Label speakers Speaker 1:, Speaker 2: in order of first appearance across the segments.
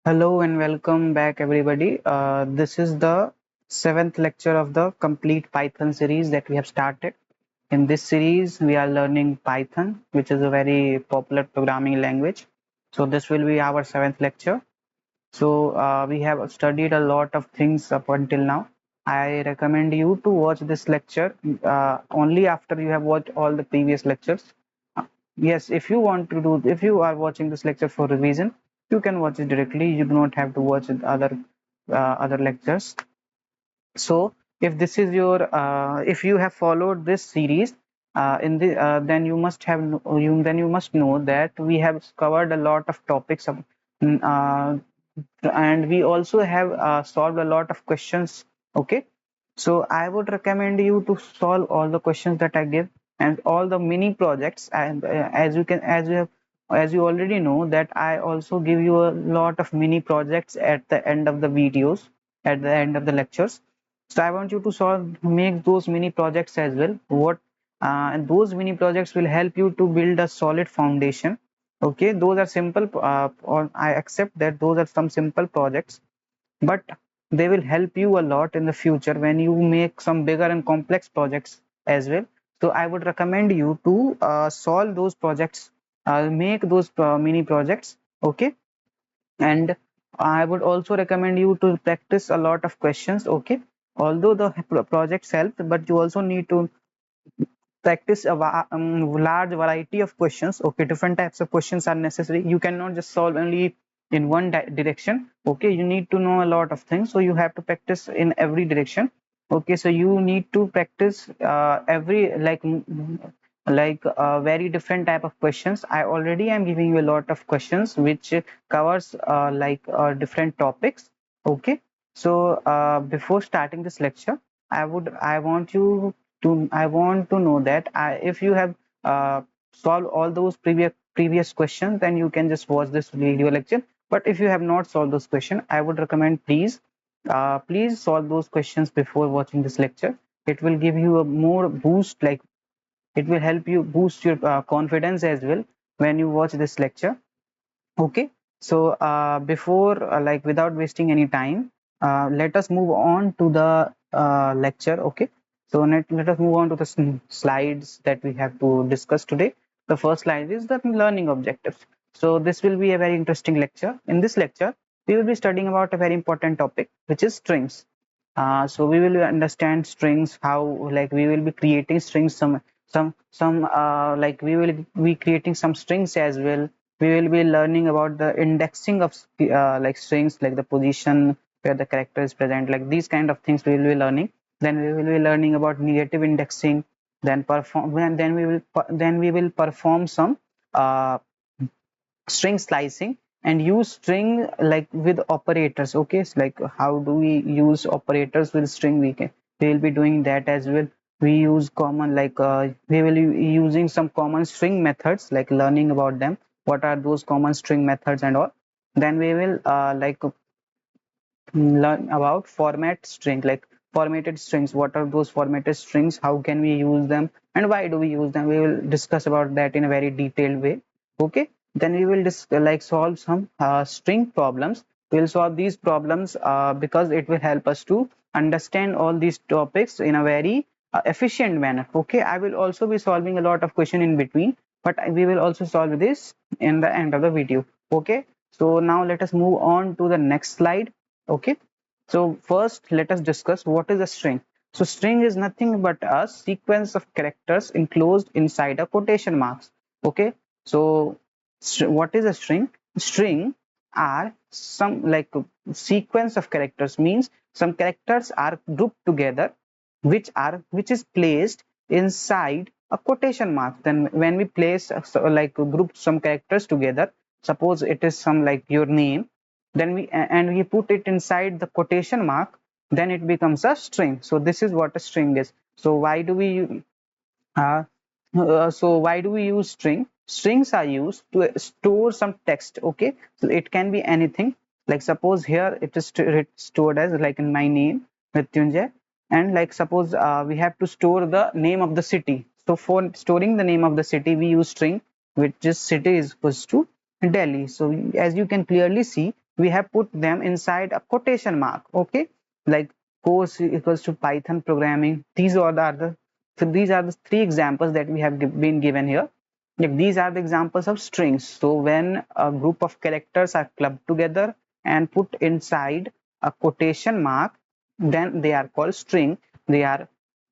Speaker 1: Hello and welcome back, everybody. This is the seventh lecture of the complete Python series that we have started. In this series, we are learning Python, which is a very popular programming language. So this will be our seventh lecture. So we have studied a lot of things up until now. I recommend you to watch this lecture only after you have watched all the previous lectures. Yes, if you want to do, if you are watching this lecture for revision, you can watch it directly. You do not have to watch other lectures. So if this is your if you have followed this series then you must have you must know that we have covered a lot of topics and we also have solved a lot of questions. Okay, so I would recommend you to solve all the questions that I give and all the mini projects. And as you already know that I also give you a lot of mini projects at the end of the videos, at the end of the lectures. So I want you to make those mini projects as well. And those mini projects will help you to build a solid foundation. Okay, those are simple, or I accept that those are some simple projects, but they will help you a lot in the future when you make some bigger and complex projects as well. So I would recommend you to solve those projects, make those mini projects. Okay, and I would also recommend you to practice a lot of questions. Okay, although the projects help, but you also need to practice a large variety of questions. Okay, different types of questions are necessary. You cannot just solve only in one direction. Okay, you need to know a lot of things, so you have to practice in every direction. Okay, so you need to practice every like very different type of questions. I already am giving you a lot of questions which covers different topics. Okay, so before starting this lecture, I want you to I want to know that if you have solved all those previous questions, then you can just watch this video lecture. But if you have not solved those questions, I would recommend please solve those questions before watching this lecture. It will give you a more boost, like it will help you boost your confidence as well when you watch this lecture. Okay, so before without wasting any time, let us move on to the lecture. Okay, so let us move on to the slides that we have to discuss today. The first slide is the learning objectives. So this will be a very interesting lecture. In this lecture, we will be studying about a very important topic, which is strings. So we will understand strings, how like we will be creating strings, we will be creating some strings as well. We will be learning about the indexing of strings, like the position where the character is present, like these kind of things we will be learning. Then we will be learning about negative indexing, then we will perform some uh, string slicing and use string like with operators. Okay, so like how do we use operators with string? We will be doing that as well. We use common we will be using some common string methods, like learning about them, what are those common string methods and all. Then we will learn about format string, like formatted strings, what are those formatted strings, how can we use them, and why do we use them. We will discuss about that in a very detailed way. Okay, then we will just solve some string problems. We'll solve these problems because it will help us to understand all these topics in a very efficient manner. Okay, I will also be solving a lot of question in between, but we will also solve this in the end of the video. Okay, so now let us move on to the next slide. Okay, so first let us discuss what is a string. So string is nothing but a sequence of characters enclosed inside a quotation marks. Okay, so what is a string? String are some sequence of characters, means some characters are grouped together, which is placed inside a quotation mark. Then when we place group some characters together, suppose it is some like your name, then we put it inside the quotation mark, then it becomes a string. So this is what a string is. So uh, why do we use string? Strings are used to store some text. Okay, so it can be anything. Like suppose here it is stored as like in my name, Mrityunjay, and like suppose we have to store the name of the city. So for storing the name of the city, we use string, which is city is equals to Delhi. So as you can clearly see, we have put them inside a quotation mark. Okay, like course equals to Python programming. These are the three examples that we have been given here. Like these are the examples of strings. So when a group of characters are clubbed together and put inside a quotation mark, then they are called string. They are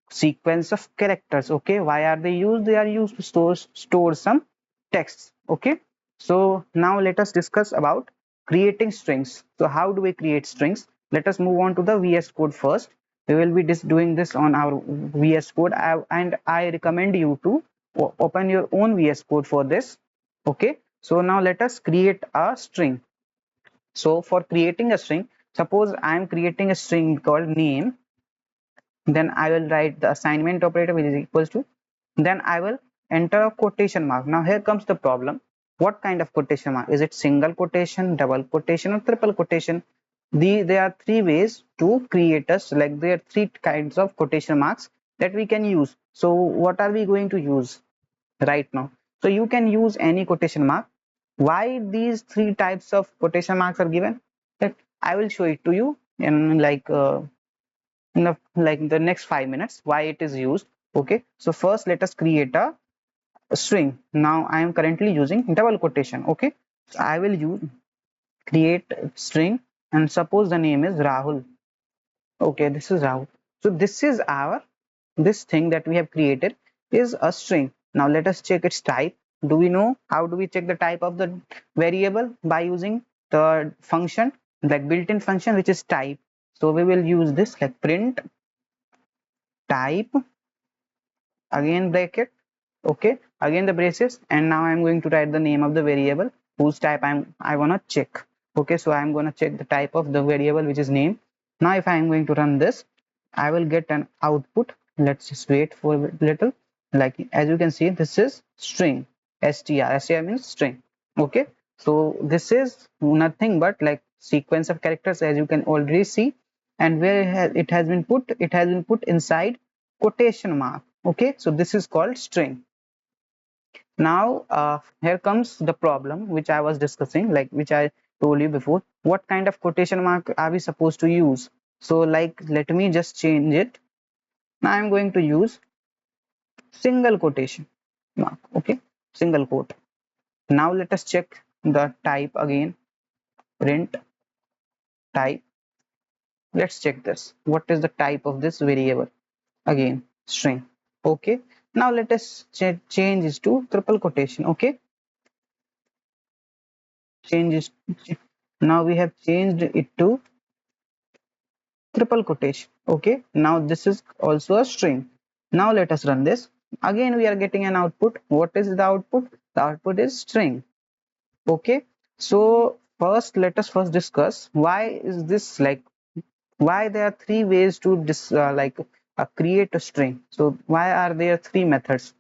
Speaker 1: sequence of characters. Okay, why are they used? They are used to store some texts. Okay, so now let us discuss about creating strings. So how do we create strings? Let us move on to the VS Code first. We will be doing this on our VS Code, and I recommend you to open your own VS Code for this. Okay, so now let us create a string. So for creating a string, suppose I am creating a string called name, then I will write the assignment operator, which is equals to, then I will enter a quotation mark. Now here comes the problem. What kind of quotation mark? Is it single quotation, double quotation, or triple quotation? There are three ways to create a, like there are three kinds of quotation marks that we can use. So what are we going to use right now? So you can use any quotation mark. Why these three types of quotation marks are given? That I will show it to you in the next 5 minutes why it is used. Okay, so first let us create a string. Now I am currently using double quotation. Okay, so I will use create string, and suppose the name is Rahul. Okay, this is Rahul. So this thing that we have created is a string. Now let us check its type. Do we know how do we check the type of the variable? By using the function, like built-in function, which is type. So we will use this, like print type, again bracket, okay, again the braces, and now I'm going to write the name of the variable whose type I want to check. Okay, so I'm going to check the type of the variable, which is name. Now if I'm going to run this, I will get an output. Let's just wait for a little. Like as you can see, this is string. Str means string. Okay, so this is nothing but like sequence of characters, as you can already see. And where it has been put, it has been put inside quotation mark. Okay, so this is called string. Now here comes the problem which I was discussing, like which I told you before. What kind of quotation mark are we supposed to use? So like let me just change it. Now I'm going to use single quotation mark. Okay, single quote. Now let us check the type again. Print type. Let's check this. What is the type of this variable? Again string. Okay, now let us change this to triple quotation. Okay, change this. Now we have changed it to triple quotation. Okay, now this is also a string. Now let us run this. Again we are getting an output. What is the output? The output is string. Okay, so first let us first discuss why is this, like why there are three ways to create a string. So why are there three methods?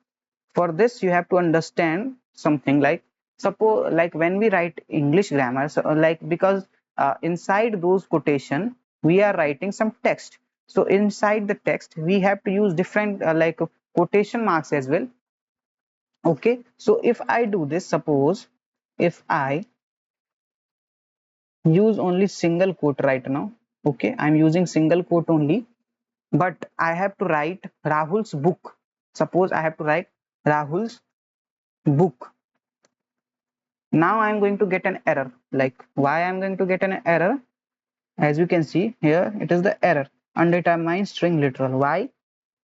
Speaker 1: For this you have to understand something, like suppose like when we write English grammar, so like because inside those quotation we are writing some text. So inside the text we have to use different quotation marks as well. Okay, so if I do this, suppose if I use only single quote right now, okay, I'm using single quote only, but I have to write Rahul's book. Suppose I have to write Rahul's book. Now I'm going to get an error. Like why I'm going to get an error? As you can see here, it is the error undetermined string literal. Why?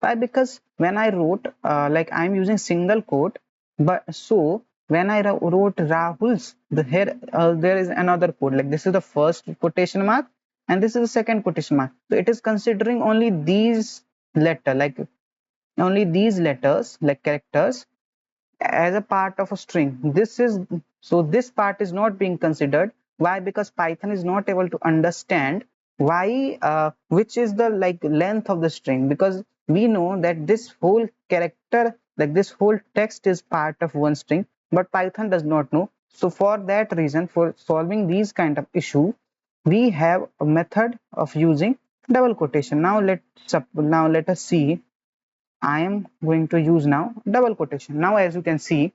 Speaker 1: Because when I wrote like I'm using single quote, but so when I wrote Rahul's, here there is another quote. Like this is the first quotation mark, and this is the second quotation mark. So it is considering only these only these letters, like characters, as a part of a string. This part is not being considered. Why? Because Python is not able to understand why which is the like length of the string, because we know that this whole character, like this whole text, is part of one string, but Python does not know. So for that reason, for solving these kind of issue, we have a method of using double quotation. Now let us see. I am going to use now double quotation. Now as you can see,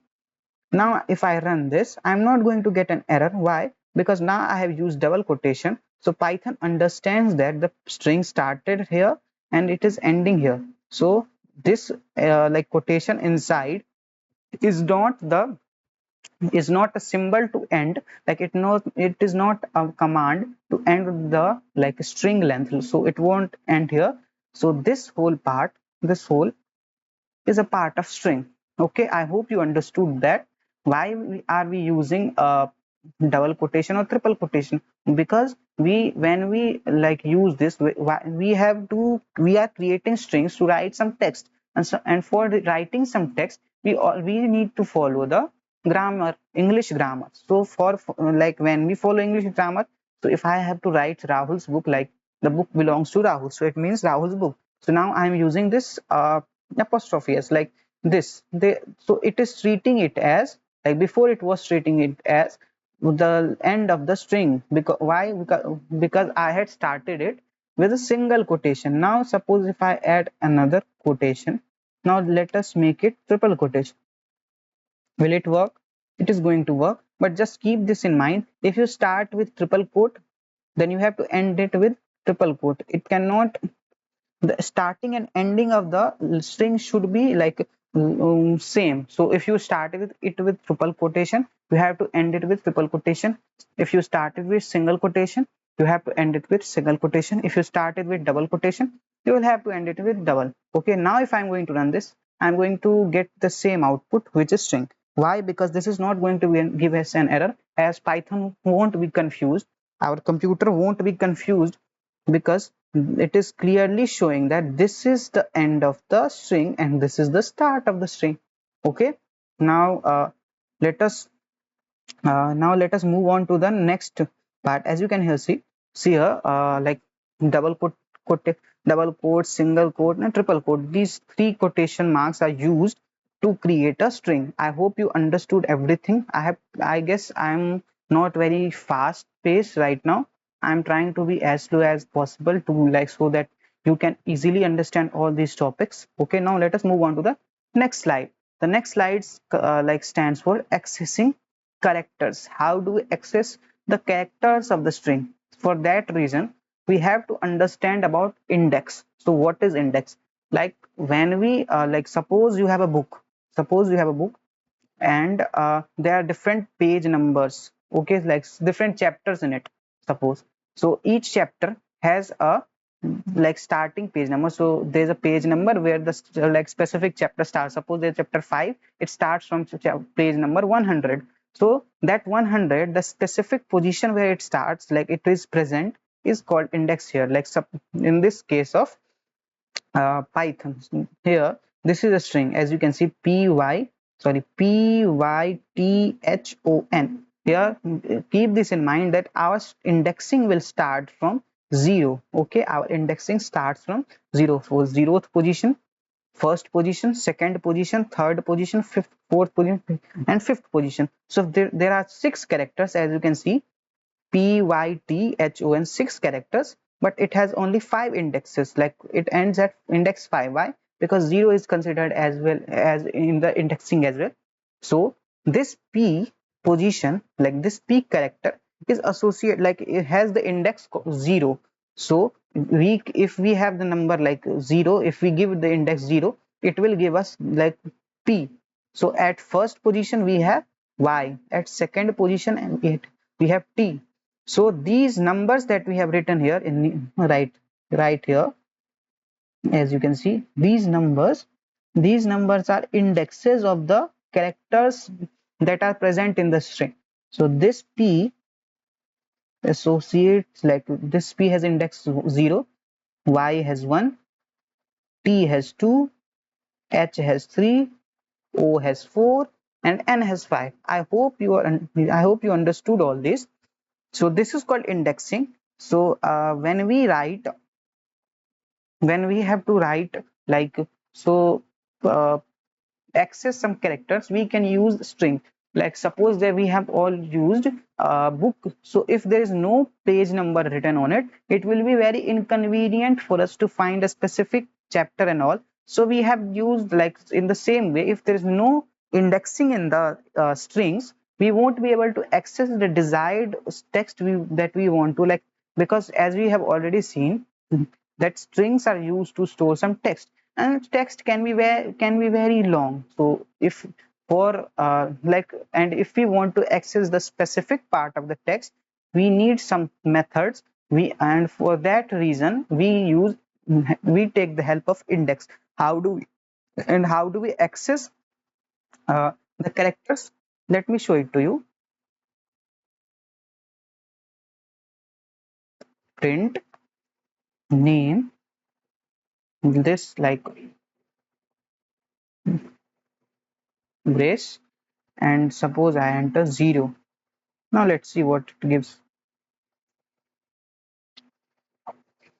Speaker 1: Now if I run this, I'm not going to get an error. Why? Because now I have used double quotation, so Python understands that the string started here and it is ending here. So this like quotation inside is not the is not a symbol to end, like it is not a command to end the like string length, so it won't end here. So this whole part, this whole is a part of string. Okay, I hope you understood that. Why are we using double quotation or triple quotation? Because when we like use this, we are creating strings to write some text, and for writing some text we need to follow the grammar, English grammar. So like when we follow English grammar, so if I have to write Rahul's book, like the book belongs to Rahul, so it means Rahul's book. So now I'm using this apostrophe s, like this. So it is treating it as, like before it was treating it as the end of the string. Because why? Because I had started it with a single quotation. Now suppose if I add another quotation, now let us make it triple quotation. Will it work? It is going to work, but just keep this in mind. If you start with triple quote, then you have to end it with triple quote. It cannot, the starting and ending of the string should be like same. So if you start with it with triple quotation, you have to end it with triple quotation. If you started with single quotation, you have to end it with single quotation. If you started with double quotation, you will have to end it with double. Okay, now if I'm going to run this, I'm going to get the same output, which is string. Why? Because this is not going to give us an error, as Python won't be confused, our computer won't be confused, because it is clearly showing that this is the end of the string and this is the start of the string. Okay, now let us move on to the next part. As you can here see here, like double quote, double quote, single quote and triple quote, these three quotation marks are used to create a string. I hope you understood everything. I guess I'm not very fast paced right now. I'm trying to be as slow as possible to like, so that you can easily understand all these topics. Okay, now let us move on to the next slide. The next slides like stands for accessing characters. How do we access the characters of the string? For that reason, we have to understand about index. So what is index? Like when we like suppose you have a book, and there are different page numbers. Okay, like different chapters in it, suppose. So each chapter has a like starting page number. So there's a page number where the like specific chapter starts. Suppose there's chapter 5, it starts from page number 100. So that 100, the specific position where it starts, like it is present, is called index here. Like in this case of Python, here this is a string. As you can see, python. Here keep this in mind that our indexing will start from 0. Okay, our indexing starts from 0. So 0th position, first position, second position, third position, fourth position and fifth position. So there are 6 characters, as you can see, python, 6 characters, but it has only 5 indexes. Like it ends at index 5. Why? Because 0 is considered as well as in the indexing as well. So this p position, like this p character, is associated, like it has the index 0. So if we have the number like 0, if we give the index 0, it will give us like p. So at first position we have y, at second position and we have t. So these numbers that we have written here in right here, as you can see, these numbers are indexes of the characters that are present in the string. So this p associates, like this p has index 0, y has 1, t has 2, h has 3, o has 4 and n has 5. I hope you understood all this. So this is called indexing. So when we have to write, like, so uh, access some characters, we can use string. Like suppose that we have all used book, so if there is no page number written on it, it will be very inconvenient for us to find a specific chapter and all. So we have used, like in the same way, if there is no indexing in the strings, we won't be able to access the desired text that we want to, like, because as we have already seen that strings are used to store some text, and text can be very long. So if for and if we want to access the specific part of the text, we need some methods. And for that reason we take the help of index. How do we access uh, the characters? Let me show it to you. Print name, this like brace, and suppose I enter 0. Now let's see what it gives.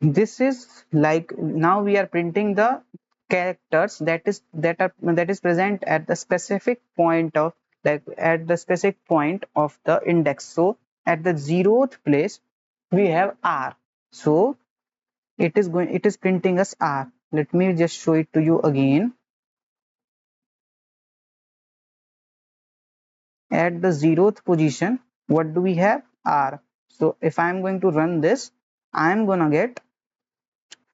Speaker 1: This is like, now we are printing the characters that is present at the specific point of, like at the specific point of the index. So at the 0th place we have R. So it is printing us R. Let me just show it to you again. At the 0th position, what do we have? R. So if I'm going to run this, I'm gonna get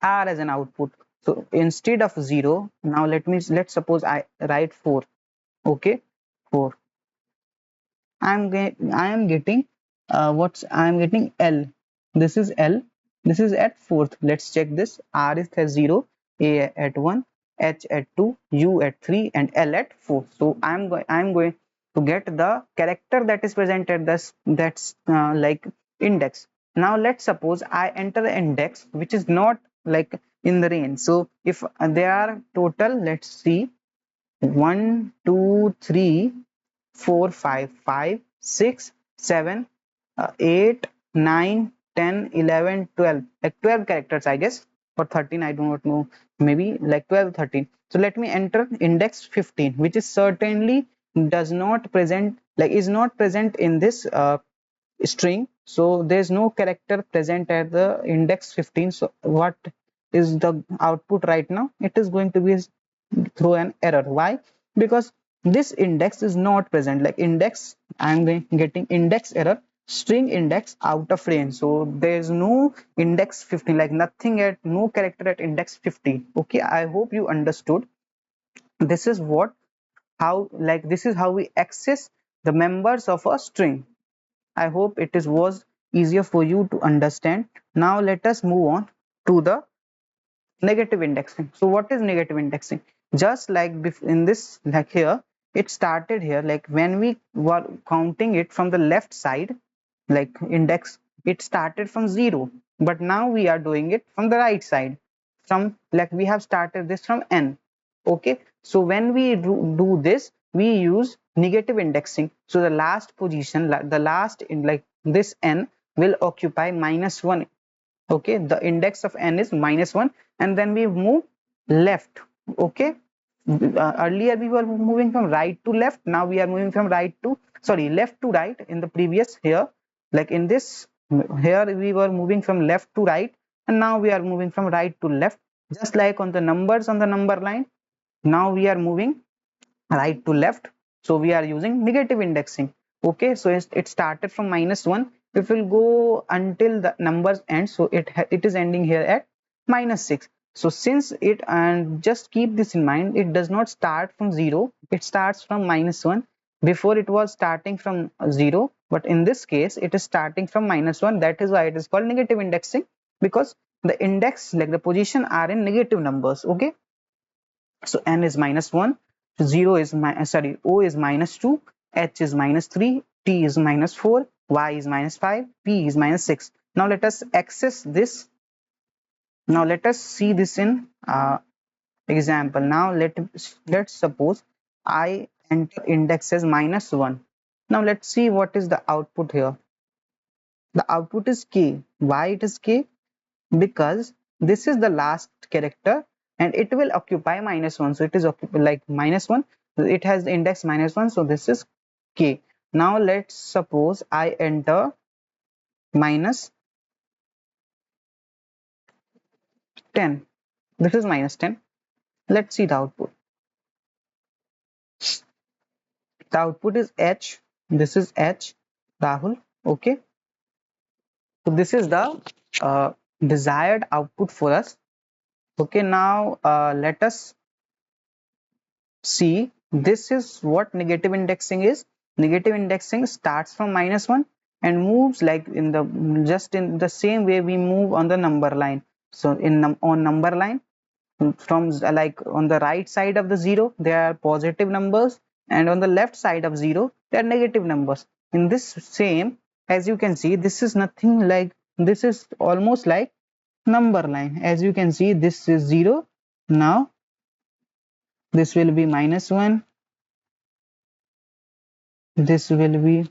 Speaker 1: R as an output. So instead of 0, now let's suppose I write 4. Okay, 4. I am getting I'm getting L. This is L. This is at 4th. Let's check this. R is at 0, A at 1, H at 2, U at 3, and L at 4. So I'm going to get the character that is present at this, that's like index. Now let's suppose I enter the index which is not like in the range. So if there are total, let's see, 1 2 3 4 5 5 6 7 8 9 10 11 12, like 12 characters I guess, or 13, I do not know, maybe like 12 13. So let me enter index 15, which is certainly does not present, like is not present in this string. So there's no character present at the index 15. So what is the output right now? It is going to be throw an error. Why? Because this index is not present, like index, I'm getting index error, string index out of range. So there's no index 15, like nothing at, no character at index 15. Okay, I hope you understood. This is what, how, like this is how we access the members of a string. I hope it is was easier for you to understand. Now let us move on to the negative indexing. So what is negative indexing? Just like in this, like here, it started here, like when we were counting it from the left side, like index, it started from 0, but now we are doing it from the right side, from, like we have started this from n. Okay, so when we do this, we use negative indexing. So the last position, the last in like this n will occupy -1. Okay, the index of n is -1, and then we move left. Okay, earlier we were moving from right to left, now we are moving from right to, sorry, left to right in the previous here, like in this here we were moving from left to right, and now we are moving from right to left. Just like on the numbers on the number line, now we are moving right to left. So we are using negative indexing. Okay, so it started from -1, it will go until the numbers end. So it is ending here at -6. So since it, and just keep this in mind, it does not start from 0, it starts from -1. Before it was starting from 0, but in this case it is starting from -1. That is why it is called negative indexing, because the index, like the position, are in negative numbers. Okay, so n is -1, 0 is sorry, O is -2, H is -3, T is -4, Y is -5, P is -6. Now let us access this. Now let us see this in example. Now let's suppose I enter index as -1. Now let's see what is the output here. The output is K. Why it is K? Because this is the last character and it will occupy -1. So it is like -1, it has the index -1, so this is K. Now let's suppose I enter -10. This is -10. Let's see the output. The output is H. This is H, Rahul. Okay. So this is the desired output for us. Okay. Now let us see. This is what negative indexing is. Negative indexing starts from -1 and moves like in the just in the same way we move on the number line. So on number line, from like on the right side of the zero there are positive numbers, and on the left side of zero there are negative numbers. In this same, as you can see, this is nothing like, this is almost like number line. As you can see, this is 0. Now this will be -1, this will be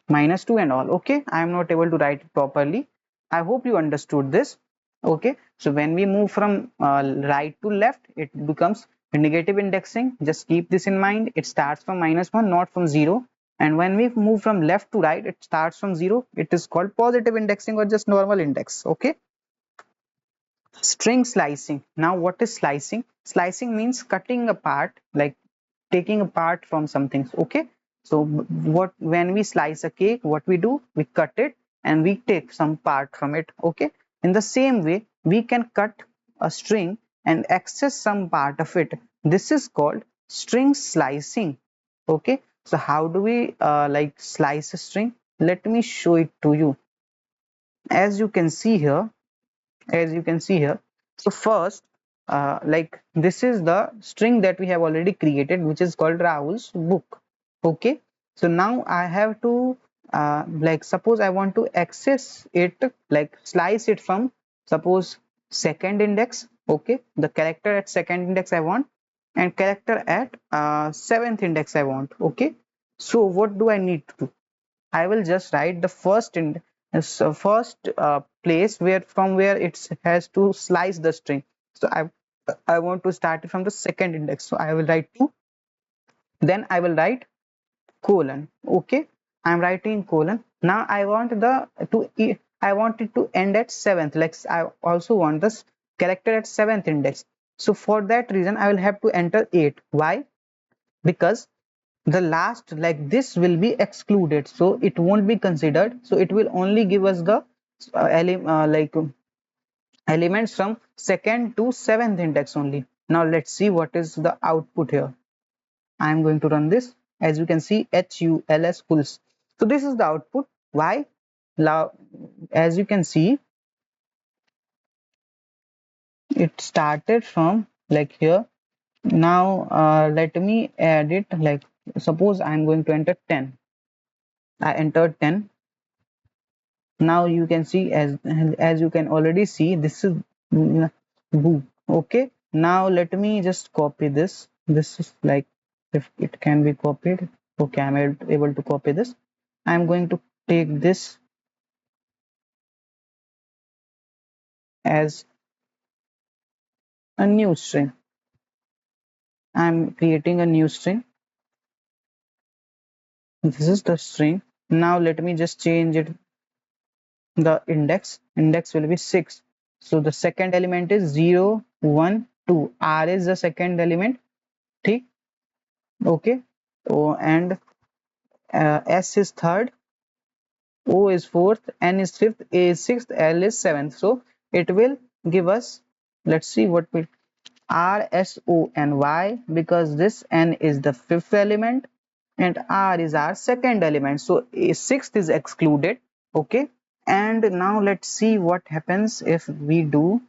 Speaker 1: -2 and all. Okay, I am not able to write it properly. I hope you understood this. Okay, so when we move from right to left, it becomes negative indexing. Just keep this in mind, it starts from -1, not from 0. And when we move from left to right, it starts from 0. It is called positive indexing or just normal index. Okay. String slicing. Now what is slicing? Slicing means cutting apart, like taking apart from something. Okay, so what, when we slice a cake, what we do, we cut it and we take some part from it. Okay, in the same way we can cut a string and access some part of it. This is called string slicing. Okay, so how do we like slice a string? Let me show it to you. As you can see here, as you can see here, so first like this is the string that we have already created, which is called Rahul's book. Okay, so now I have to like suppose I want to access it, like slice it from, suppose, second index. Okay, the character at second index I want, and character at seventh index I want. Okay, so what do I need to do? I will just write the first in first place where from where it has to slice the string. So I want to start it from the second index. So I will write 2. Then I will write colon. Okay, I'm writing colon. Now I want the I want it to end at seventh. Like I also want this character at seventh index. So for that reason, I will have to enter 8. Why? Because the last, like this, will be excluded, so it won't be considered. So it will only give us the elements from second to seventh index only. Now let's see what is the output here. I am going to run this. As you can see, HULS pulse. So this is the output. Why? Now as you can see, it started from like here. Now let me add it, like suppose I'm going to enter 10. I entered 10. Now you can see, as you can already see, this is book. Okay, now let me just copy this. This is like, if it can be copied. Okay, I'm able to copy this. I'm going to take this as a new string. I'm creating a new string. This is the string. Now let me just change it. The index will be 6. So the second element is 0 1 2. R is the second element. Okay, oh, and S is third, O is fourth, N is fifth, A is sixth, L is seventh. So it will give us, let's see what we, R S O N. Why? Because this N is the fifth element and R is our second element, so a sixth is excluded. Okay, and now let's see what happens if we do.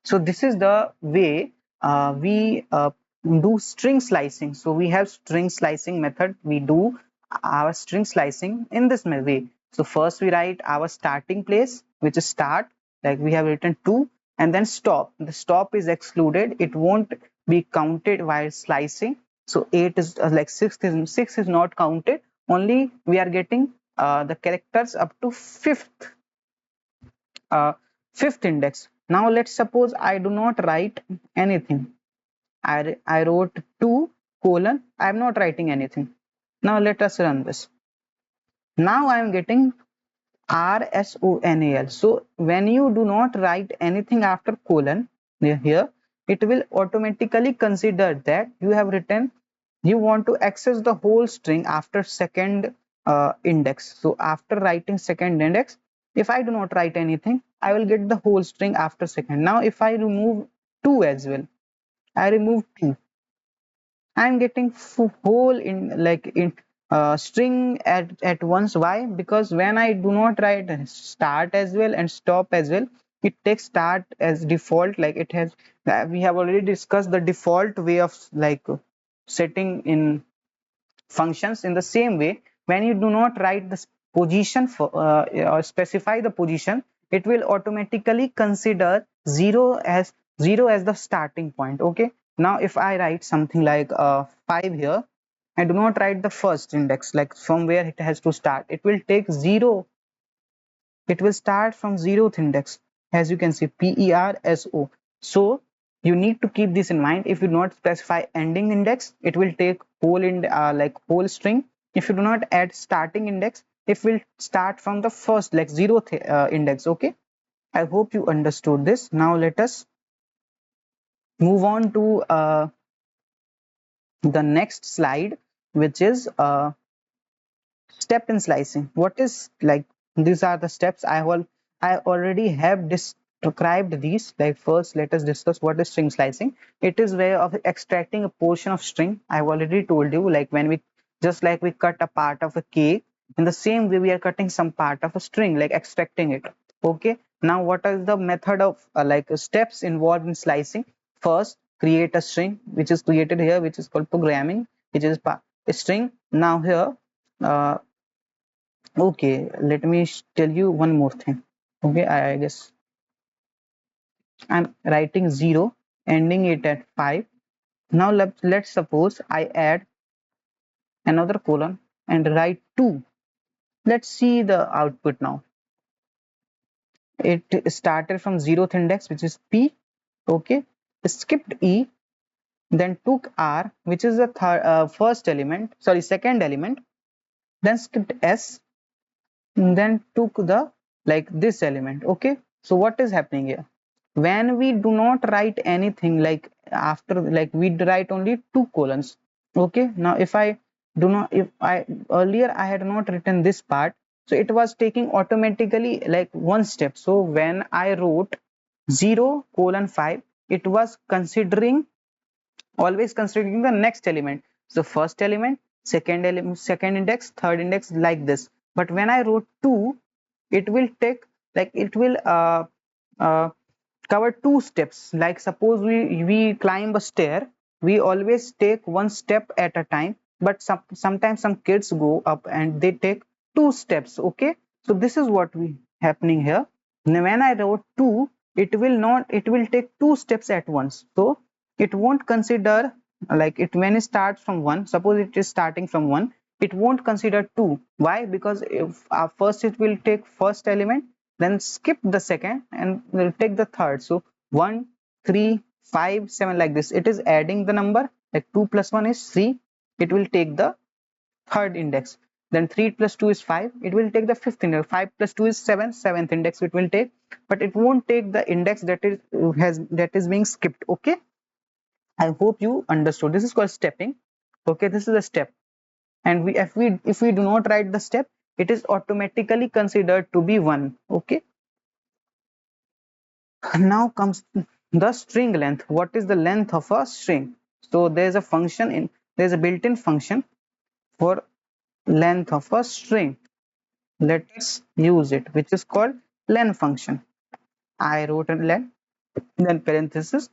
Speaker 1: So this is the way we do string slicing. So we have string slicing method. We do our string slicing in this way. So first we write our starting place, which is start, like we have written 2, and then stop. The stop is excluded, it won't be counted while slicing. So 8 is like 6 is not counted, only we are getting the characters up to uh, fifth index. Now let's suppose I do not write anything. I wrote 2 colon. I am not writing anything. Now let us run this. Now I am getting RSONAL. So when you do not write anything after colon here, it will automatically consider that you have written You want to access the whole string after second index. So after writing second index, if I do not write anything, I will get the whole string after second. Now if I remove 2 as well, I remove 2, I'm getting whole in like in string at once. Why? Because when I do not write start as well and stop as well, it takes start as default. Like it has, we have already discussed the default way of like setting in functions. In the same way, when you do not write the position for or specify the position, it will automatically consider 0 as the starting point. Okay, now if I write something like 5 here, I do not write the first index, like from where it has to start. It will take 0, it will start from 0th index, as you can see, PERSO. So you need to keep this in mind. If you do not specify ending index, it will take whole in like whole string. If you do not add starting index, it will start from the first like 0th index. Okay, I hope you understood this. Now let us move on to the next slide, which is step in slicing. What is like, these are the steps I already have described these. Like first let us discuss what is string slicing. It is way of extracting a portion of string. I've already told you, like when we, just like we cut a part of a cake, in the same way we are cutting some part of a string, like extracting it. Okay, now what is the method of like steps involved in slicing? First, create a string, which is created here, which is called programming, which is a string. Now here uh, okay, let me tell you one more thing. Okay, I guess I'm writing 0, ending it at 5. Now let's suppose I add another colon and write 2. Let's see the output now. It started from 0th index, which is P. Okay, skipped E, then took R, which is the first element, sorry, second element, then skipped S, then took the like this element. Okay, so what is happening here? When we do not write anything, like after, like we write only 2 colons. Okay, now if I do not, if I earlier I had not written this part, so it was taking automatically like one step. So when I wrote 0 colon 5, it was considering, always considering the next element. So first element, second element, second index, third index, like this. But when I wrote 2, it will take, like it will uh, cover 2 steps. Like suppose we climb a stair, we always take one step at a time, but sometimes some kids go up and they take 2 steps. Okay, so this is what we happening here. Now when I wrote 2, it will not, it will take 2 steps at once. So it won't consider, like it, when it starts from 1, suppose it is starting from 1, it won't consider 2. Why? Because if first it will take first element, then skip the second and will take the third. So 1, 3, 5, 7, like this. It is adding the number, like 2 plus 1 is 3. It will take the third index. Then 3 plus 2 is 5. It will take the fifth index. 5 plus 2 is 7. Seventh index it will take, but it won't take the index that is that is being skipped. Okay, I hope you understood. This is called stepping. Okay, this is a step, and we, if we do not write the step, it is automatically considered to be 1. Okay, now comes the string length. What is the length of a string? So there's a function in, there's a built-in function for length of a string. Let us use it, which is called len function. I wrote a len, then parenthesis,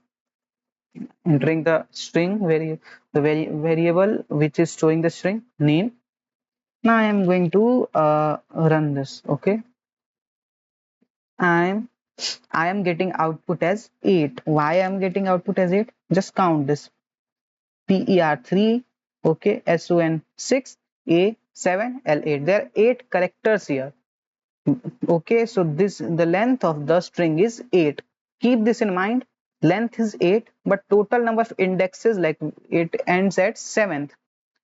Speaker 1: entering the string the variable which is storing the string name. Now I am going to run this. Okay, i'm I am getting output as 8. Why I am getting output as 8? Just count this. PER 3, okay, SON 6, A 7, L8. There are 8 characters here. Okay, so this, the length of the string is 8. Keep this in mind. Length is 8, but total number of indexes, like it ends at 7th.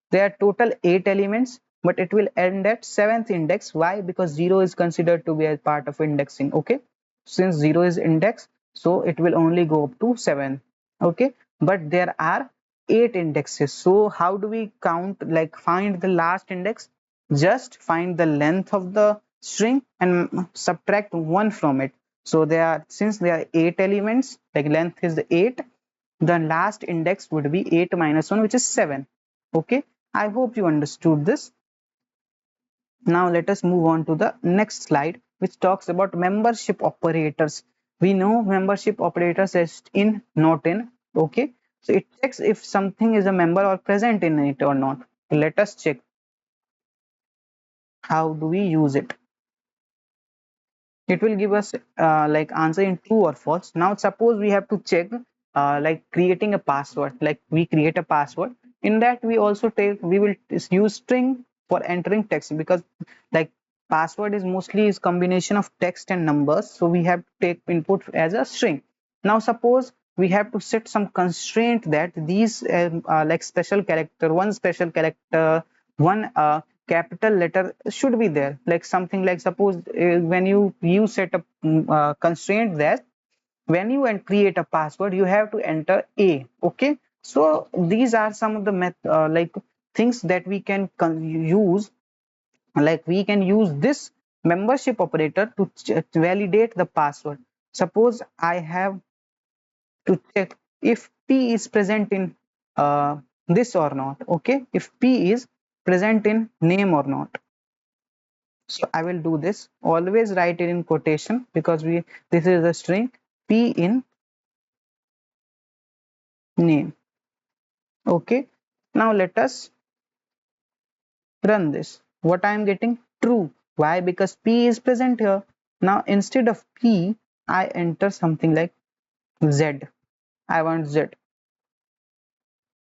Speaker 1: There are total 8 elements, but it will end at 7th index. Why? Because 0 is considered to be a part of indexing. Okay, since 0 is index, so it will only go up to 7. Okay, but there are 8 indexes. So how do we count, like find the last index? Just find the length of the string and subtract 1 from it. So there are, since there are 8 elements, like length is the 8, the last index would be 8 minus 1, which is 7. Okay, I hope you understood this. Now let us move on to the next slide, which talks about membership operators. We know membership operators as in, not in. Okay, so it checks if something is a member or present in it or not. Let us check. How do we use it? It will give us like answer in true or false. Now suppose we have to check like creating a password, like we create a password. In that we also take, we will use string for entering text, because like password is mostly is combination of text and numbers, so we have to take input as a string. Now suppose we have to set some constraint that these like special character, one special character, one capital letter should be there, like something like, suppose when you set a constraint that when you create a password you have to enter a. Okay, so these are some of the like things that we can use, like we can use this membership operator to validate the password. Suppose I have to check if p is present in this or not. Okay, if p is present in name or not. So I will do this, always write it in quotation, because we, this is a string, p in name. Okay, now let us run this. What I am getting? True. Why? Because p is present here. Now instead of p I enter something like z. I want z.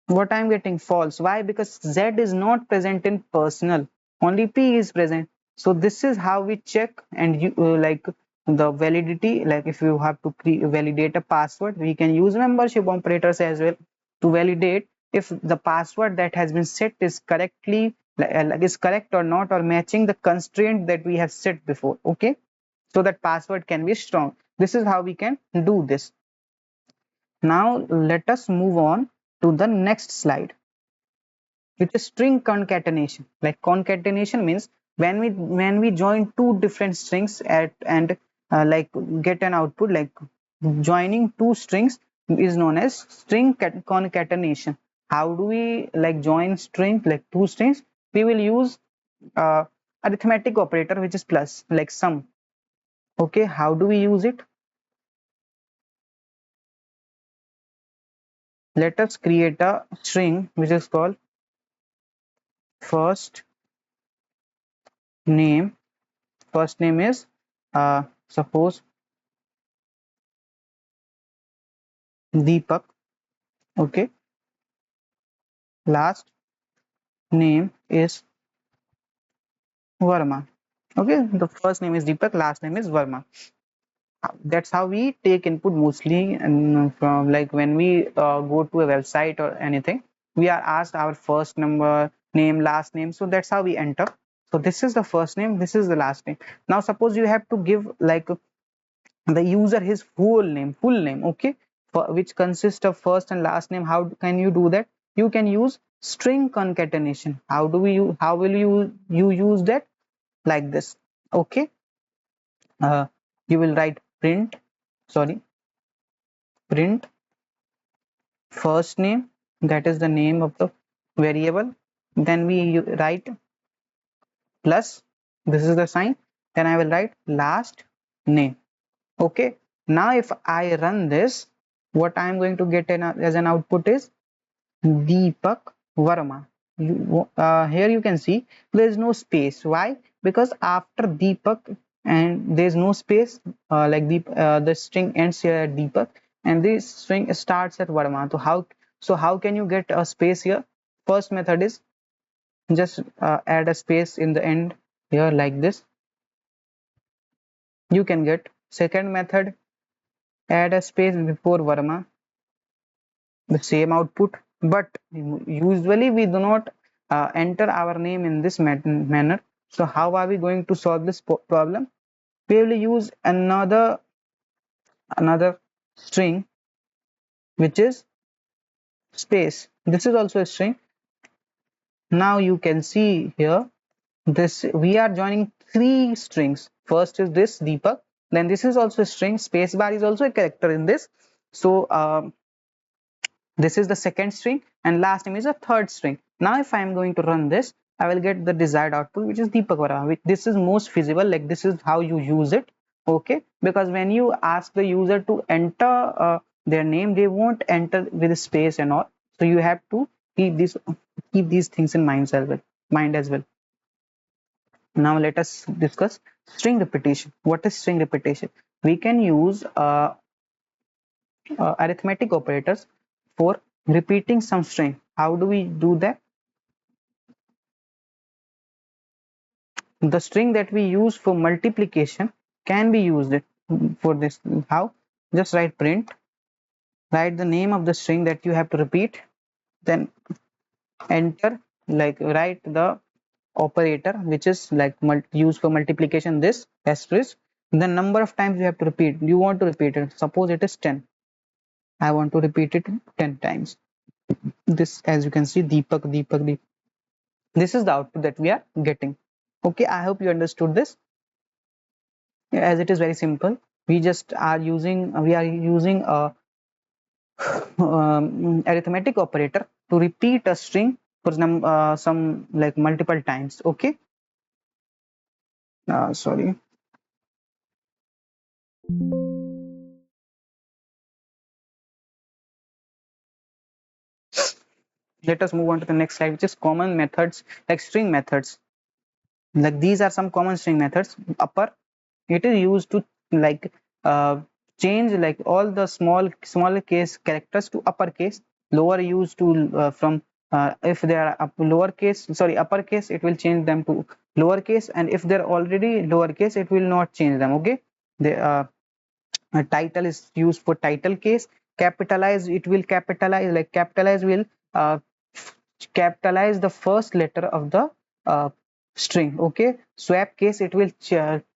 Speaker 1: What I'm getting? False. Why? Because z is not present in personal, only p is present. So this is how we check, and you like the validity, like if you have to validate a password, we can use membership operators as well to validate if the password that has been set is correctly like is correct or not, or matching the constraint that we have set before. Okay, so that password can be strong. This is how we can do this. Now let us move on to the next slide, which is string concatenation. Like concatenation means when we join two different strings at and like get an output, like joining two strings is known as string concatenation. How do we like join strings, like two strings? We will use uh, arithmetic operator, which is plus, like sum. Okay, how do we use it? Let us create a string which is called first name. First name is suppose Deepak. Okay, last name is Verma. Okay, the first name is Deepak, last name is Verma. That's how we take input mostly, and from like when we go to a website or anything, we are asked our first number, name, last name. So that's how we enter. So this is the first name, this is the last name. Now suppose you have to give like the user his full name. Okay, for which consists of first and last name. How can you do that? You can use string concatenation. How do we use, how will you use that? Like this. Okay, you will write print first name, that is the name of the variable, then we write plus, this is the sign, then I will write last name. Okay, now if I run this, what I am going to get as an output is Deepak Verma. Here you can see there is no space. Why? Because after Deepak and there is no space, like the string ends here at Deepak and this string starts at Verma. So how can you get a space here? First method is just add a space in the end here, like this. You can get. Second method, add a space before Verma, the same output, but usually we do not enter our name in this manner. So how are we going to solve this problem? We will use another string, which is space. This is also a string. Now you can see here, this we are joining three strings. First is this Deepak, then this is also a string. Spacebar is also a character in this. So this is the second string, and last name is a third string. Now if I am going to run this, I will get the desired output, which is Deepak Vara. This is most feasible, like this is how you use it. Okay, because when you ask the user to enter their name, they won't enter with space and all, so you have to keep these things in mind as well. Now let us discuss string repetition. What is string repetition? We can use arithmetic operators for repeating some string. How do we do that? The string that we use for multiplication can be used for this. How? Just write print, write the name of the string that you have to repeat, then enter, like write the operator which is like used for multiplication, this asterisk, the number of times you have to repeat. You want to repeat it, suppose it is 10, I want to repeat it 10 times. This, as you can see, Deepak, Deepak, Deepak. This is the output that we are getting. Okay, I hope you understood this. As it is very simple, we are using a arithmetic operator to repeat a string for some like multiple times. Okay, sorry. Let us move on to the next slide, which is common methods, like string methods. Like these are some common string methods. Upper, it is used to like uh, change like all the smaller case characters to uppercase. Lower used to from if they are lowercase, sorry, uppercase, it will change them to lowercase, and if they're already lowercase, it will not change them. Okay, the title is used for title case. Capitalize, it will capitalize, like capitalize will uh, capitalize the first letter of the uh, string. Okay, swap case, it will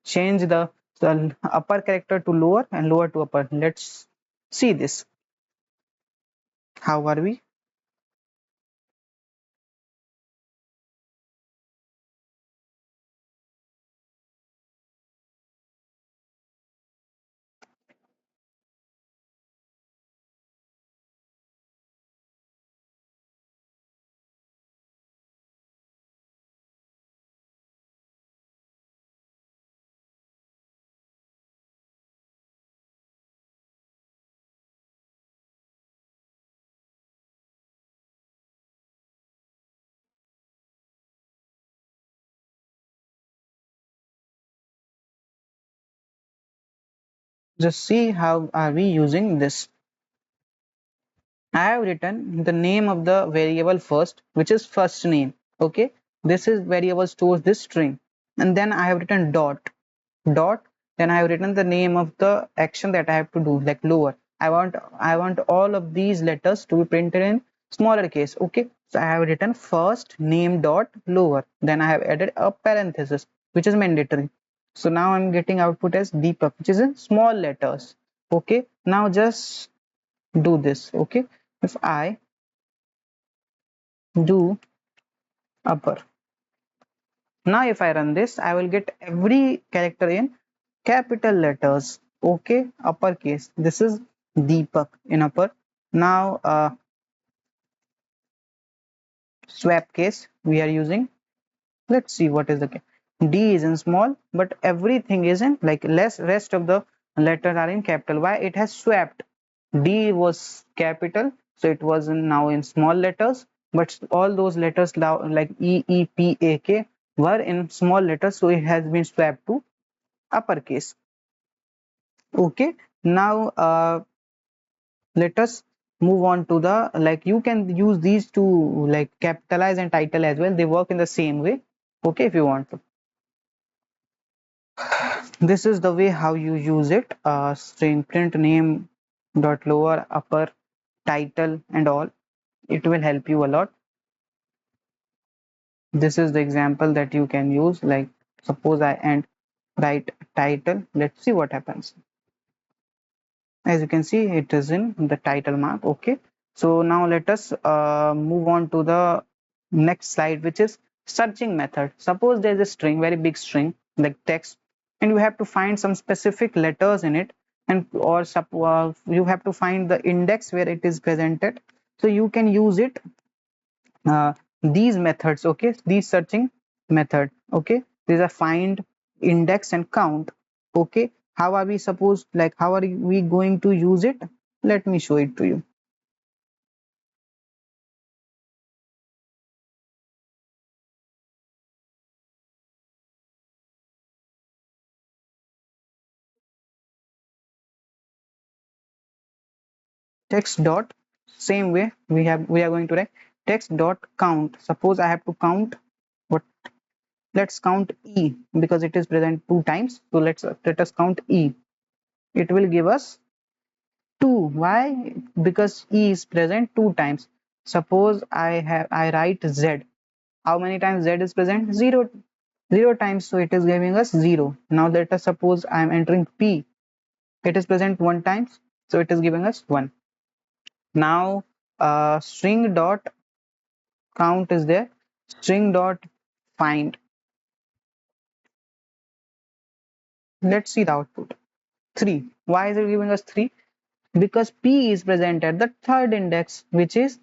Speaker 1: change the upper character to lower and lower to upper. Let's see this. How are we? Just see how are we using this. I have written the name of the variable first, which is first name. Okay, this is variable stores this string, and then I have written dot, then I have written the name of the action that I have to do, like lower. I want all of these letters to be printed in smaller case. Okay, so I have written first name dot lower, then I have added a parenthesis, which is mandatory. So now I'm getting output as Deepak, which is in small letters. Okay, now just do this. Okay, if I do upper, now if I run this, I will get every character in capital letters. Okay, uppercase. This is Deepak in upper. Now swap case we are using. Let's see what is the case. D is in small, but everything is in like less, rest of the letters are in capital. Why? It has swapped. D was capital, so it was now in small letters, but all those letters now like E, E, P, A, K were in small letters, so it has been swapped to uppercase. Okay, now let us move on to the, like you can use these to like capitalize and title as well. They work in the same way. Okay, if you want to. This is the way how you use it. String print name dot lower upper title and all. It will help you a lot. This is the example that you can use. Like suppose I and write title. Let's see what happens. As you can see, it is in the title mark. Okay, So now let us move on to the next slide, which is searching method. Suppose there's a string, very big string like text, and you have to find some specific letters in it, and or you have to find the index where it is presented. So you can use it, uh, these methods, okay, these searching method, okay, these are find, index, and count. Okay, how are we supposed, like how are we going to use it? Let me show it to you. Text dot, same way we are going to write text dot count. Suppose I have to count what, let's count e because it is present two times, so let us count e. It will give us 2. Why? Because e is present two times. Suppose I write z, how many times z is present? 0 times, so it is giving us 0. Now let us suppose I am entering p, it is present 1 times, so it is giving us 1. Now string dot count is there, string dot find, let's see the output, 3. Why is it giving us 3? Because p is present at the third index, which is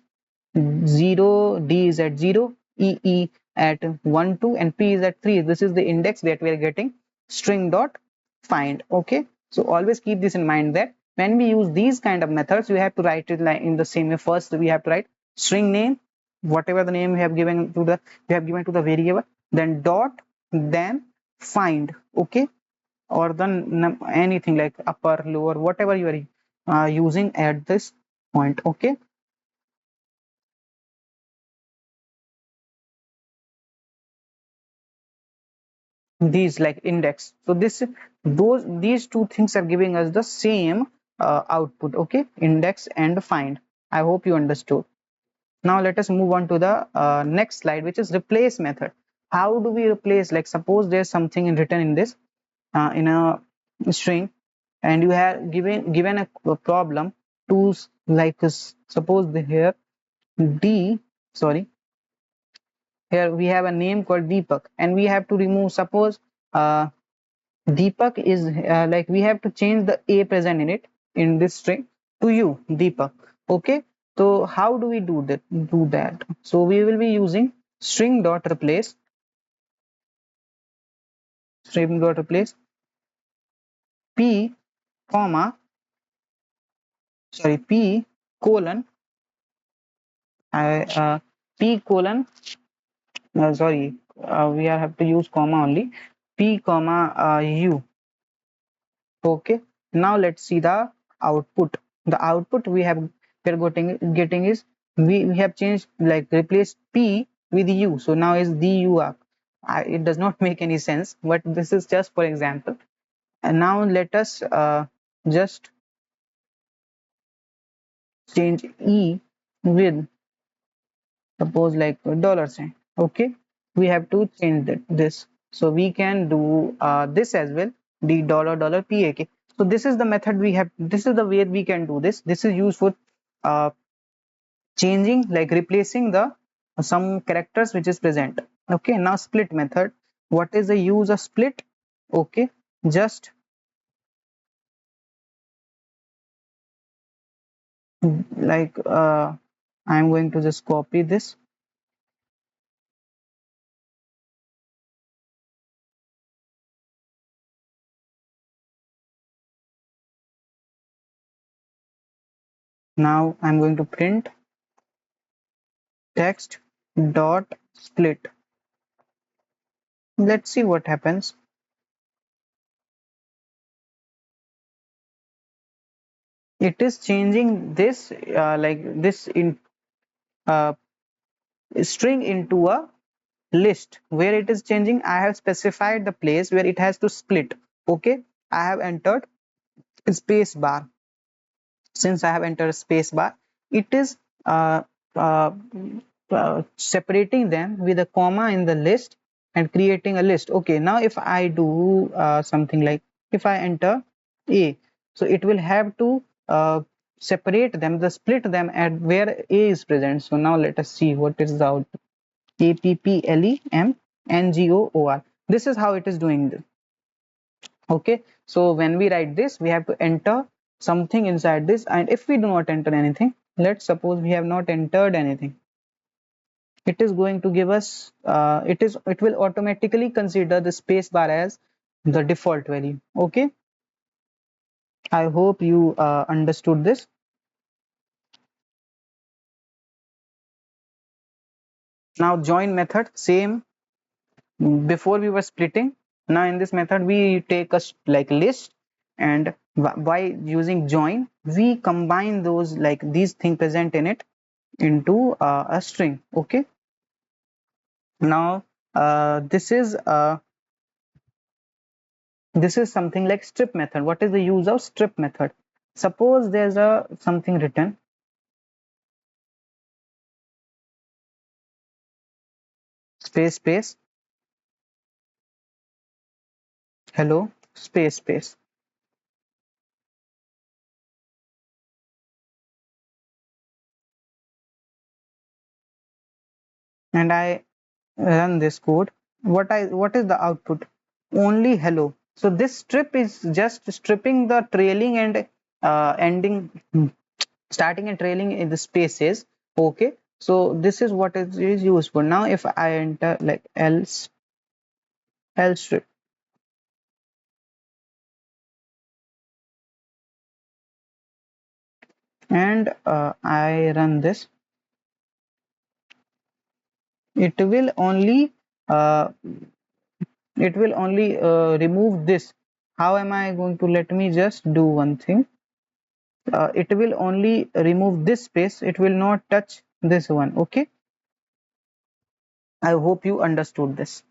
Speaker 1: 0, d is at 0, e at 1 2, and p is at 3. This is the index that we are getting, string dot find. Okay, so always keep this in mind that when we use these kind of methods, we have to write it like in the same way. First we have to write string name, whatever the name we have given to the variable, then dot, then find. Okay, or then anything like upper, lower, whatever you are using at this point. Okay, these like index, so these two things are giving us the same output. Okay, index and find. I hope you understood. Now let us move on to the next slide, which is replace method. How do we replace, like suppose there's something written in this in a string, and you have given a problem to like suppose here d, sorry, here we have a name called Deepak, and we have to remove, suppose Deepak is like we have to change the a present in it, in this string, to you Deepak. Okay, so how do we do that? So we will be using string dot replace, string dot replace p comma, sorry, p colon, p colon, sorry, we have to use comma only, p comma u. Okay, now let's see the output. The output we are getting is, we have changed, like replaced p with u, so now is du up. It does not make any sense, but this is just for example. And now let us just change e with, suppose like dollar sign. Okay, we have to change this, so we can do this as well, the dollar dollar pak. So this is the method we have, this is the way we can do this. This is used for uh, changing, like replacing the some characters which is present. Okay, now split method. What is the use of split? Okay, just like I'm going to just copy this. Now I'm going to print text dot split. Let's see what happens. It is changing this like this in uh, string into a list. Where it is changing, I have specified the place where it has to split. Okay, I have entered space bar. Since I have entered space bar, it is uh, separating them with a comma in the list and creating a list. Okay, now if I do something like, if I enter a, so it will have to separate them, the split them at where A is present. So now let us see what is the output. APPLEMNGOOR. This is how it is doing this. Okay, so when we write this, we have to enter something inside this, and if we do not enter anything, let's suppose we have not entered anything, it is going to give us it will automatically consider the space bar as the default value. Okay, I hope you understood this. Now join method, same. Before we were splitting, now in this method we take a like list, and by using join we combine those like these things present in it into a string. Okay, now this is something like strip method. What is the use of strip method? Suppose there's a something written space space hello space space, and I run this code. What is the output? Only hello. So this strip is just stripping the trailing and ending, starting and trailing in the spaces. Okay, so this is what it is used for. Now if I enter like else strip, and I run this, it will only uh, remove this. How am I going to? Let me just do one thing. It will only remove this space, it will not touch this one. Okay, I hope you understood this.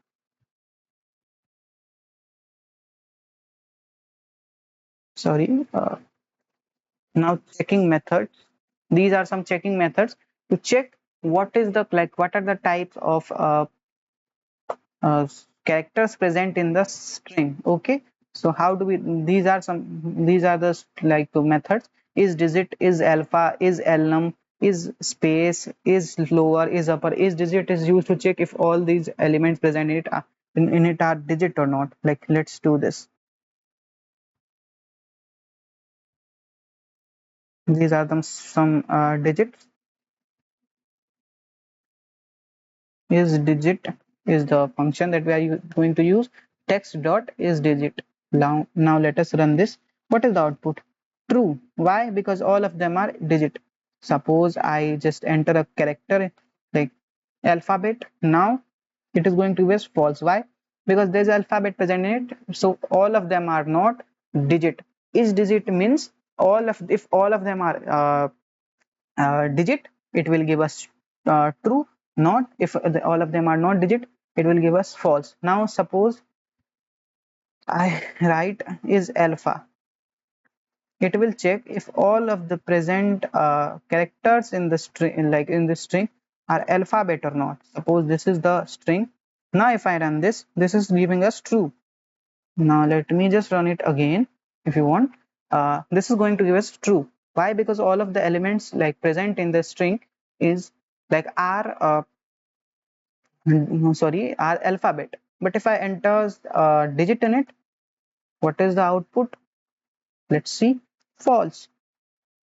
Speaker 1: Sorry. Now checking methods, these are some checking methods to check what is the like what are the types of uh, characters present in the string. Okay, so how do we, these are the like methods. Is digit, is alpha, is elnum, is space, is lower, is upper. Is digit is used to check if all these elements present in it are, in it are digit or not. Like let's do this. These are some digits. Is digit is the function that we are going to use. Text dot is digit. Now let us run this. What is the output? True. Why? Because all of them are digit. Suppose I just enter a character like alphabet. Now it is going to be false. Why? Because there's alphabet present in it, so all of them are not digit. Is digit means all of, if all of them are digit, it will give us true. Not if all of them are not digit, it will give us false. Now suppose I write is alpha, it will check if all of the present characters in the string, like in the string, are alphabet or not. Suppose this is the string. Now if I run this, this is giving us true. Now let me just run it again if you want. This is going to give us true. Why? Because all of the elements like present in the string is like are no, sorry, are alphabet. But if I enter digit in it, what is the output? Let's see, false.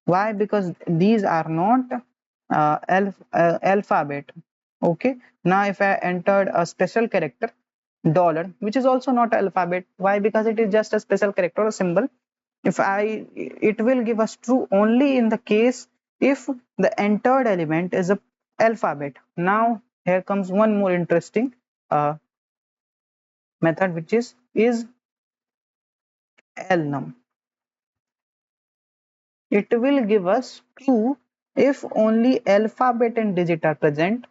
Speaker 1: Why? Because these are not alphabet. Okay, now if I entered a special character dollar, which is also not alphabet. Why? Because it is just a special character or symbol. If I, it will give us true only in the case if the entered element is a alphabet. Now here comes one more interesting method, which is elnum. It will give us true if only alphabet and digit are present.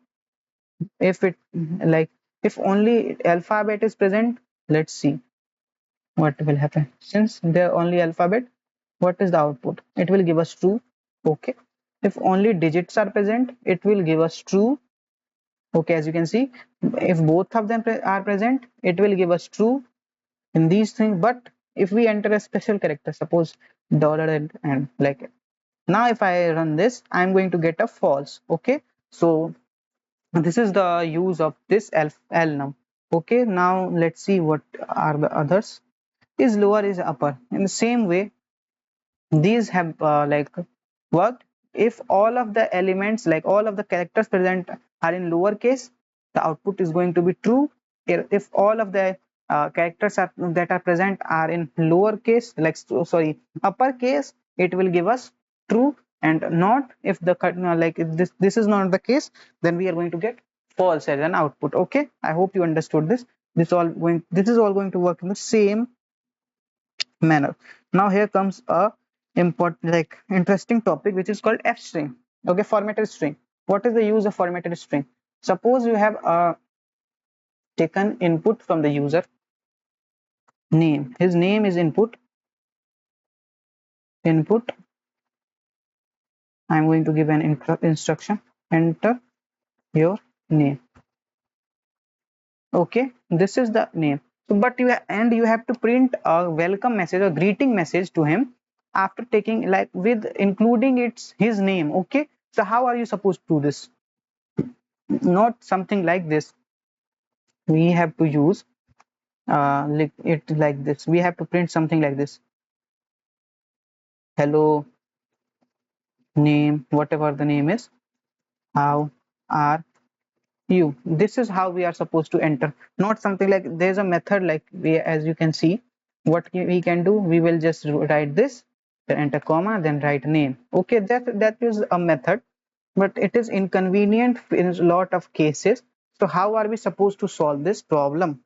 Speaker 1: If it like if only alphabet is present, let's see what will happen. Since they're only alphabet, what is the output? It will give us true. Okay, if only digits are present, it will give us true. Okay, as you can see, if both of them are present, it will give us true in these things. But if we enter a special character, suppose dollar and like Now if I run this, I'm going to get a false. Okay, so this is the use of this elnum. Okay, now let's see what are the others. Is lower, is upper. In the same way, these have like worked. If all of the elements, like all of the characters present are in lowercase, the output is going to be true. If all of the characters that are present are in lowercase, like sorry, uppercase, it will give us true. And not if the like if this is not the case, then we are going to get false as an output. Okay, I hope you understood this. This is all going to work in the same manner. Now here comes a important, like interesting topic, which is called f string. Okay, formatted string. What is the use of formatted string? Suppose you have taken input from the user name. His name is input. I'm going to give an instruction. Enter your name. Okay, this is the name. So but you have to print a welcome message or greeting message to him after taking, like, with including his name. Okay, so how are you supposed to do this? Not something like this. We have to use like it like this. We have to print something like this. Hello, name, whatever the name is. How are you? This is how we are supposed to enter. Not something like, there's a method, like we, as you can see, what we can do, we will just write this, then enter comma, then write name. Okay, that is a method, but it is inconvenient in a lot of cases. So how are we supposed to solve this problem?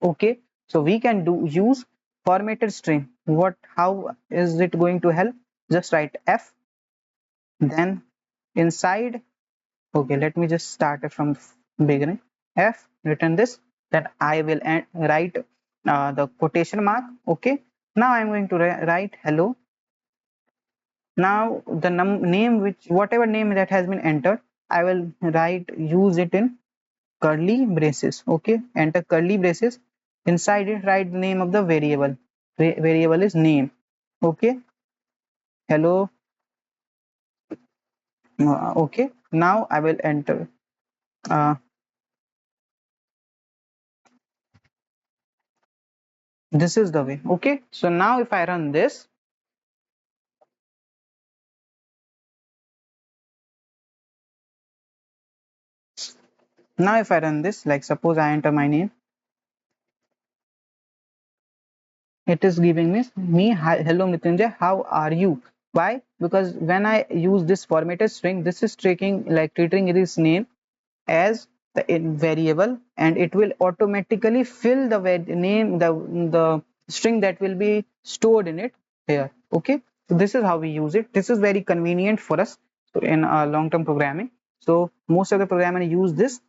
Speaker 1: Okay, so we can use formatted string. How is it going to help? Just write f, then inside, okay, let me just start it from the beginning. F, return this, then I will write the quotation mark. Okay, now I'm going to write hello. Now the name, which whatever name that has been entered, I will use it in curly braces. Okay, enter curly braces. Inside it, write the name of the variable. Variable is name. Okay, hello. Okay, now I will enter. This is the way. Okay, so now if I run this, like suppose I enter my name, it is giving me hi, hello Mrityunjay, how are you? Why? Because when I use this formatted string, this is treating this name as the variable, and it will automatically fill the name, the string that will be stored in it here. Okay, so this is how we use it. This is very convenient for us in long-term programming. So most of the programmers use this,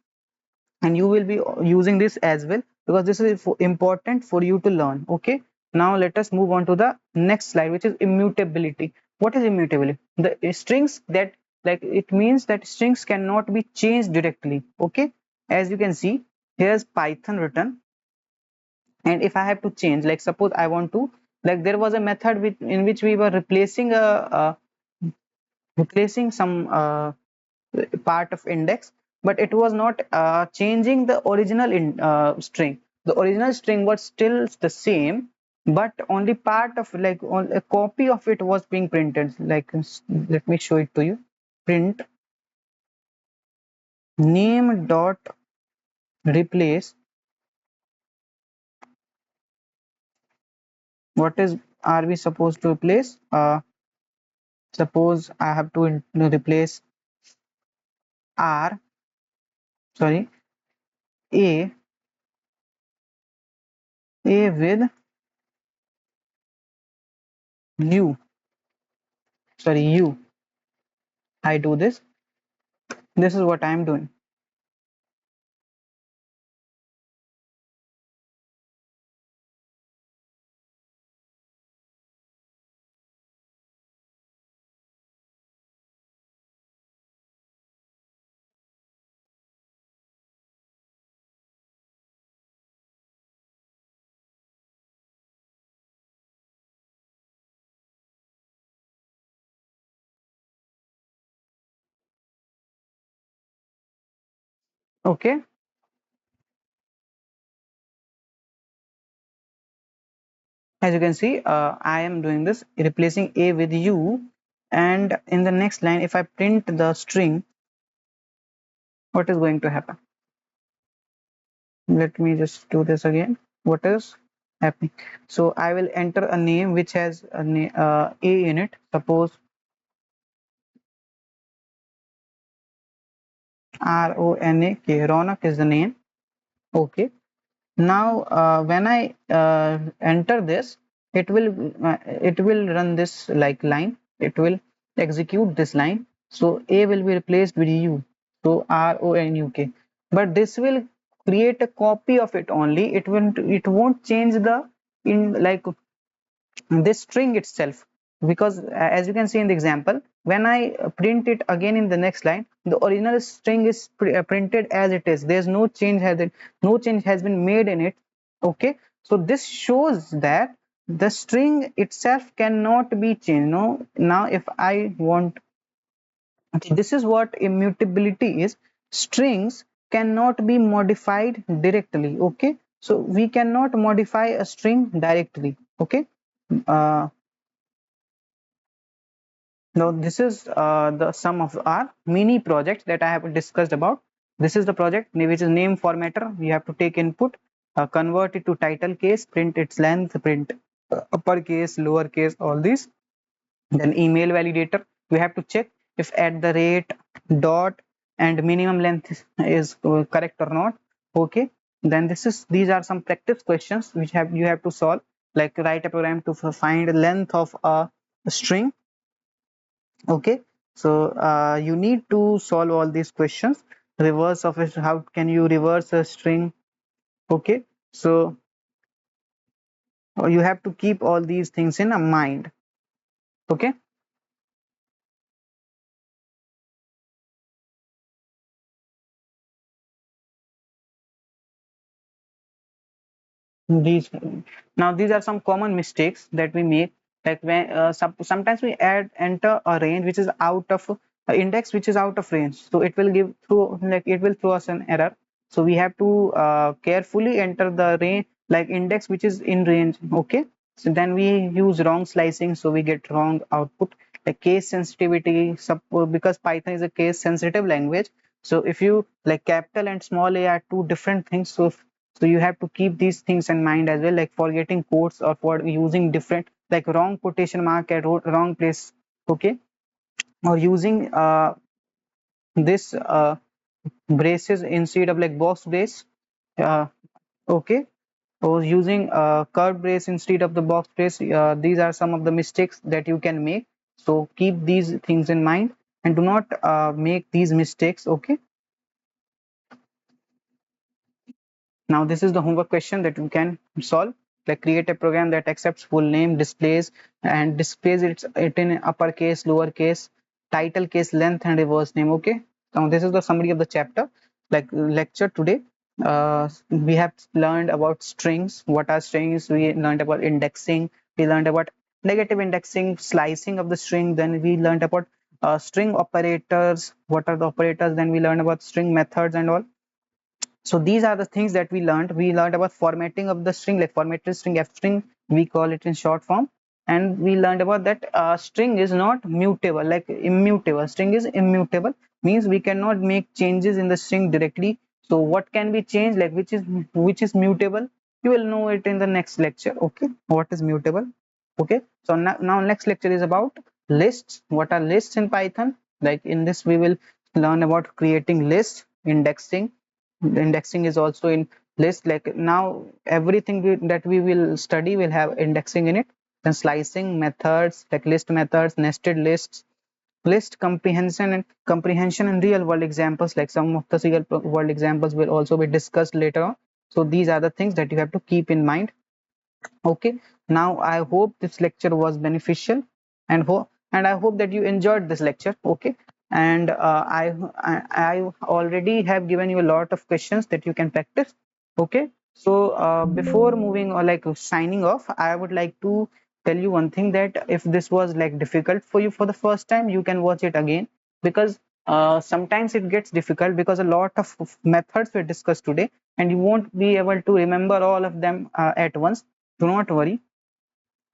Speaker 1: and you will be using this as well, because this is important for you to learn. Okay, now let us move on to the next slide, which is immutability. What is immutability? The strings that, like, it means that strings cannot be changed directly. Okay, as you can see, here's Python written, and if I have to change, like suppose I want to, like, there was a method in which we were replacing some part of index, but it was not changing the original string. The original string was still the same, but only part of, like, on a copy of it was being printed. Like, let me show it to you. Print name dot replace. What is are we supposed to replace? Suppose I have to replace r, sorry, a with u, sorry, u. I do this. This is what I am doing. Okay, as you can see, I am doing this, replacing a with u, and in the next line if I print the string, what is going to happen? Let me just do this again. What is happening? So I will enter a name which has a in it. Suppose Ronak. Ronak is the name. Okay. Now when I enter this, it will run this like line. It will execute this line. So a will be replaced with u. So Ronuk. But this will create a copy of it only. It won't change the in like this string itself, because as you can see in the example, when I print it again in the next line, the original string is printed as it is. There's no change has been made in it. Okay, so this shows that the string itself cannot be changed. No, now if I want, okay, this is what immutability is. Strings cannot be modified directly. Okay, so we cannot modify a string directly. Okay, uh, now this is the sum of our mini project that I have discussed about. This is the project which is name formatter. You have to take input, convert it to title case, print its length, print uppercase, lowercase, all these. Then email validator. We have to check if at the rate, dot, and minimum length is correct or not. Okay. Then these are some practice questions which you have to solve. Like write a program to find length of a string. Okay, so you need to solve all these questions. Reverse of it, how can you reverse a string? Okay, so you have to keep all these things in a mind. Okay, these now these are some common mistakes that we make, like when sometimes we enter a range which is out of index which is out of range, so it will give through, like it will throw us an error. So we have to carefully enter the range, like index which is in range. Okay, so then we use wrong slicing, so we get wrong output. Like case sensitivity, because Python is a case sensitive language, so if you like capital and small a are two different things, so you have to keep these things in mind as well, like forgetting quotes or for using different, like wrong quotation mark at wrong place. Okay, or using this braces instead of like box brace. uh, okay, or using curved brace instead of the box brace. These are some of the mistakes that you can make, so keep these things in mind and do not make these mistakes. Okay, now this is the homework question that you can solve. Like create a program that accepts full name, displays it in uppercase, lowercase, title case, length, and reverse name. Okay. Now this is the summary of the chapter. Like lecture today, we have learned about strings. What are strings? We learned about indexing. We learned about negative indexing, slicing of the string. Then we learned about string operators. What are the operators? Then we learned about string methods and all. So these are the things that we learned about formatting of the string, like formatted string, f string we call it in short form. And we learned about that string is not mutable, like immutable. String is immutable, means we cannot make changes in the string directly. So what can be changed, like which is mutable, you will know it in the next lecture. Okay, what is mutable? Okay, so now next lecture is about lists. What are lists in Python? Like in this we will learn about creating lists, indexing. The indexing is also in list. Like now everything that we will study will have indexing in it. Then slicing methods, like list methods, nested lists, list comprehension and real world examples, like some of the real world examples will also be discussed later on. So these are the things that you have to keep in mind. Okay, now I hope this lecture was beneficial, and I hope that you enjoyed this lecture. Okay, and I already have given you a lot of questions that you can practice. Okay, so before moving or like signing off, I would like to tell you one thing, that if this was like difficult for you for the first time, you can watch it again, because sometimes it gets difficult because a lot of methods were discussed today and you won't be able to remember all of them at once. Do not worry,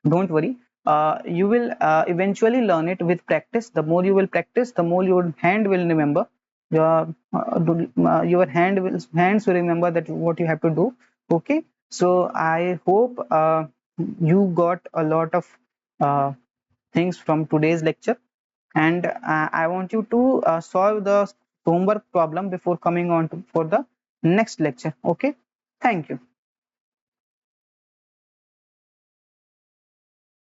Speaker 1: don't worry. You will eventually learn it with practice. The more you will practice, the more your hand will remember. Your hands will remember that what you have to do. Okay, so I hope you got a lot of uh, things from today's lecture, and I want you to solve the homework problem before coming on to, for the next lecture. Okay, thank you.